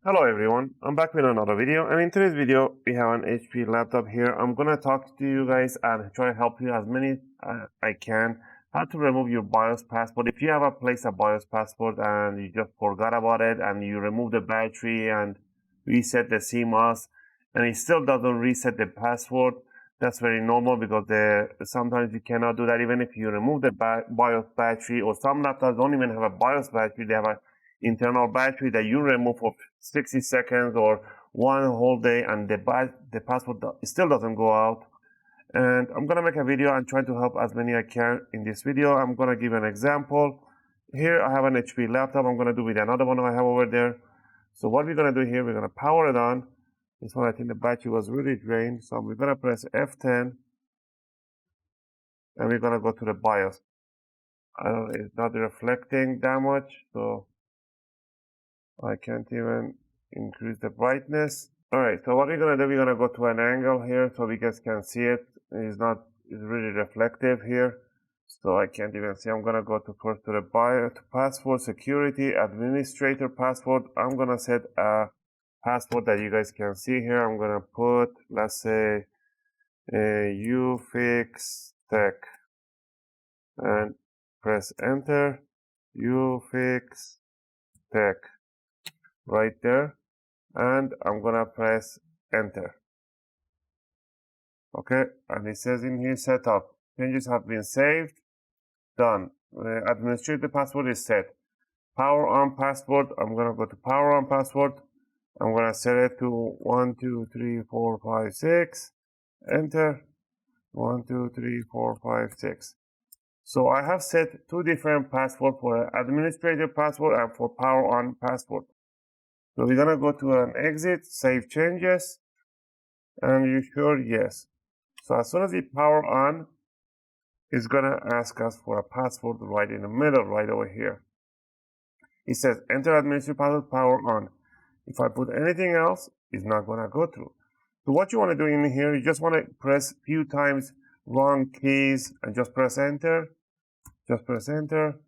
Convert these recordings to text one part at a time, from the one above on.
Hello everyone, I'm back with another video, and in today's video we have an HP laptop here. I'm gonna talk to you guys and try to help you as many I can how to remove your BIOS password. If you have placed a BIOS password and you just forgot about it and you remove the battery and reset the CMOS and it still doesn't reset the password, that's very normal because sometimes you cannot do that even if you remove the BIOS battery, or some laptops don't even have a BIOS battery, they have a internal battery that you remove for 60 seconds or one whole day, and the password still doesn't go out. And I'm gonna make a video and try to help as many I can. In this video I'm gonna give an example. Here I have an HP laptop. I'm gonna do with another one I have over there. So what we're gonna do here, we're gonna power it on. This one, I think the battery was really drained, so we're gonna press F10 and we're gonna go to the BIOS. It's not reflecting that much, so I can't even increase the brightness. Alright, so what we're gonna do, we're gonna go to an angle here so we guys can see it. It's really reflective here, so I can't even see. I'm gonna go to first to the BIOS, to password, security, administrator password. I'm gonna set a password that you guys can see here. I'm gonna put, let's say, ufix tech and press enter. Ufix tech right there, and I'm gonna press enter. Okay, and it says in here setup changes have been saved, done. Administrator password is set. Power on password, I'm gonna go to power on password. I'm gonna set it to 1 2 3 4 5 6. Enter. 1 2 3 4 5 6. So I have set two different passwords, for administrator password and for power on password. So we're gonna go to an exit, save changes, and you sure? Yes. So as soon as we power on, it's gonna ask us for a password right in the middle, right over here. It says enter administrator password, power on. If I put anything else, it's not gonna go through. So what you wanna do in here, you just wanna press few times wrong keys and just press enter. Just press enter.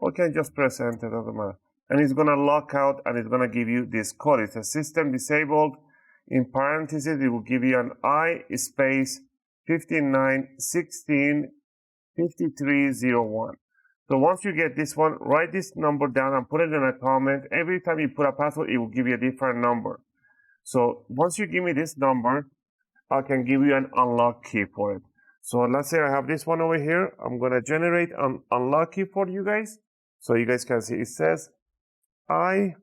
Okay, just press enter, doesn't matter. And it's gonna lock out and it's gonna give you this code. It's a system disabled. In parentheses, it will give you an I space 59165301. So once you get this one, write this number down and put it in a comment. Every time you put a password, it will give you a different number. So once you give me this number, I can give you an unlock key for it. So let's say I have this one over here. I'm gonna generate an unlock key for you guys, so you guys can see. It says I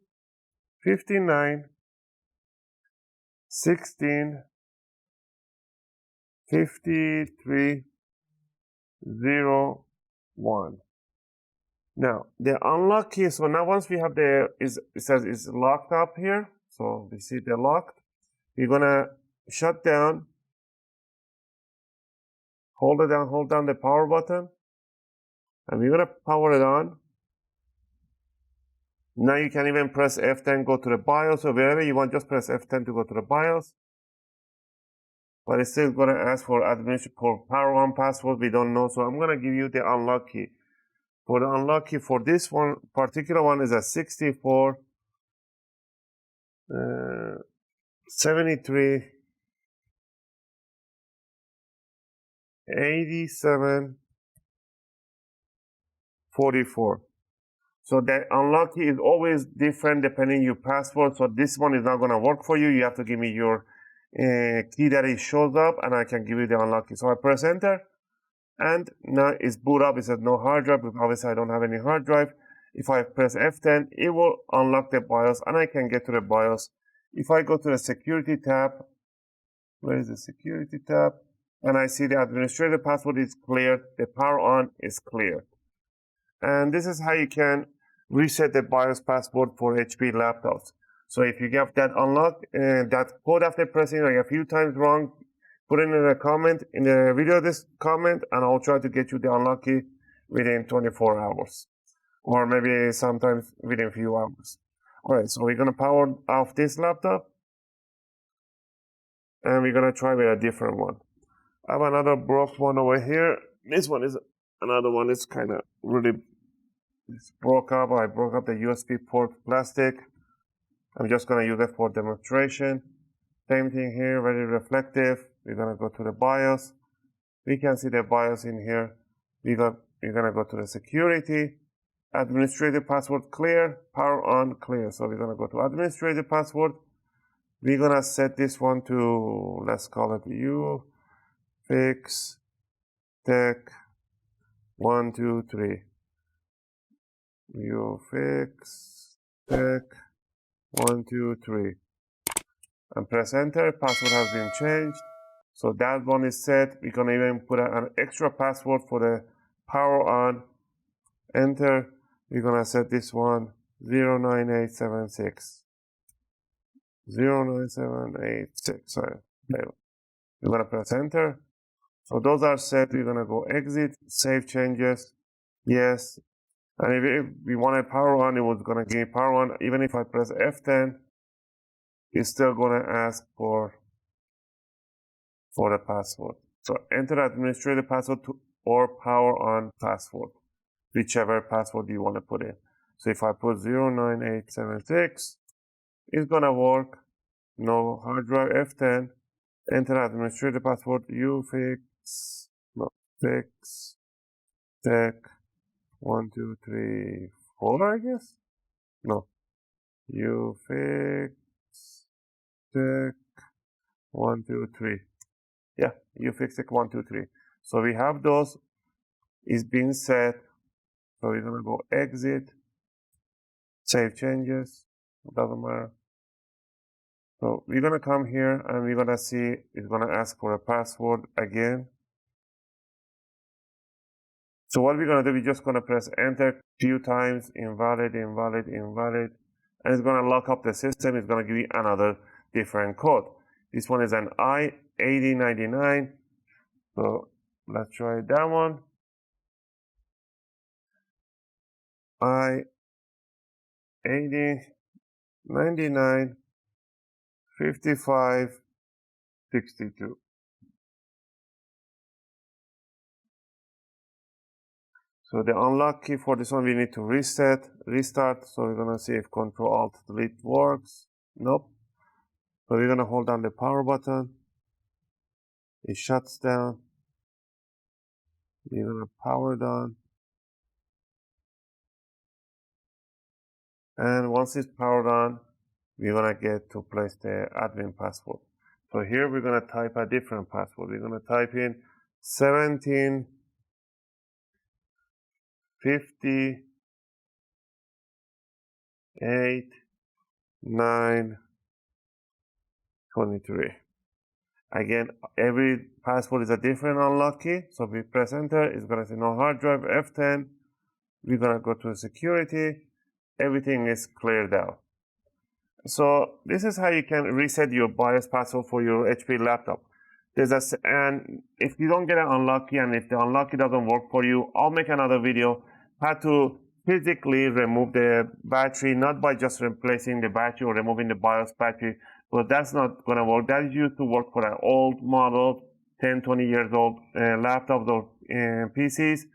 59165301. Now the unlock key. So now once we have it says it's locked up here. So we see the locked. We're gonna shut down. Hold down the power button, and we're gonna power it on. Now you can even press F10, go to the BIOS, or wherever you want, just press F10 to go to the BIOS. But it's still gonna ask for power on password, we don't know, so I'm gonna give you the unlock key. For the unlock key for this one, particular one is a 64 73 87 44. So the unlock key is always different depending your password. So this one is not going to work for you. You have to give me your key that it shows up, and I can give you the unlock key. So I press enter, and now it's boot up. It says no hard drive, because obviously I don't have any hard drive. If I press F10, it will unlock the BIOS, and I can get to the BIOS. If I go to the security tab, where is the security tab? And I see the administrator password is cleared, the power on is cleared. And this is how you can reset the BIOS password for HP laptops. So if you get that unlocked, that code after pressing like a few times wrong, put it in a comment, in the video this comment, and I'll try to get you the unlock key within 24 hours. Or maybe sometimes within a few hours. Alright, so we're gonna power off this laptop, and we're gonna try with a different one. I have another broke one over here. This one is another one. It's kind of really, it's broke up. I broke up the USB port plastic. I'm just going to use it for demonstration. Same thing here, very reflective. We're going to go to the BIOS. We can see the BIOS in here. We're going to go to the security. Administrative password clear, power on clear. So we're going to go to administrative password. We're going to set this one to, let's call it fix tech 1 2 3. Fix tech 1 2 3. And press enter. Password has been changed. So that one is set. We're going to even put an extra password for the power on. Enter. We're going to set this one 09876. 09786. Sorry. We're going to press enter. So those are set. We're going to go exit, save changes. Yes. And if we wanted power on, it was going to give power on. Even if I press F10, it's still going to ask for the password. So enter administrative password or power on password, whichever password you want to put in. So if I put 09876, it's going to work. No hard drive F10. Enter administrative password. Fix tech 1 2 3 4. I guess. No. Fix tech 1 2 3. Yeah, fix tech 1 2 3. So we have those. It's been set. So we're gonna go exit, save changes. Doesn't matter. So we're going to come here and we're going to see it's going to ask for a password again. So what we're going to do, we're just going to press enter a few times, invalid, invalid, invalid. And it's going to lock up the system. It's going to give you another different code. This one is an I8099. So let's try that one. I8099. 5562. So the unlock key for this one, we need to restart. So we're going to see if Control-Alt-Delete works. Nope. So we're going to hold down the power button. It shuts down. We're going to power down. And once it's powered on, we're going to get to place the admin password. So here we're going to type a different password. We're going to type in 1758,923. Again, every password is a different unlock key. So if we press enter, it's going to say no hard drive, F10. We're going to go to security. Everything is cleared out. So this is how you can reset your BIOS password for your HP laptop. And if you don't get an unlock key and if the unlock key doesn't work for you, I'll make another video how to physically remove the battery, not by just replacing the battery or removing the BIOS battery, but that's not going to work. That used to work for an old model, 10, 20 years old laptops or PCs.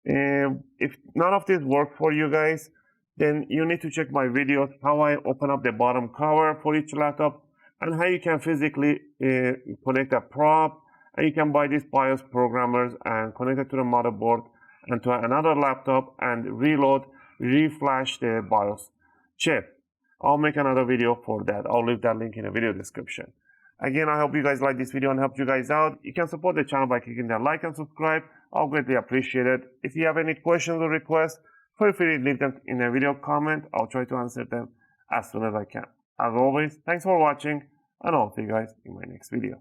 If none of this works for you guys, then you need to check my videos, how I open up the bottom cover for each laptop and how you can physically connect a prop, and you can buy these BIOS programmers and connect it to the motherboard and to another laptop and reflash the BIOS chip. I'll make another video for that. I'll leave that link in the video description. Again, I hope you guys like this video and helped you guys out. You can support the channel by clicking that like and subscribe. I'll greatly appreciate it. If you have any questions or requests, feel free to leave them in a video comment. I'll try to answer them as soon as I can. As always, thanks for watching, and I'll see you guys in my next video.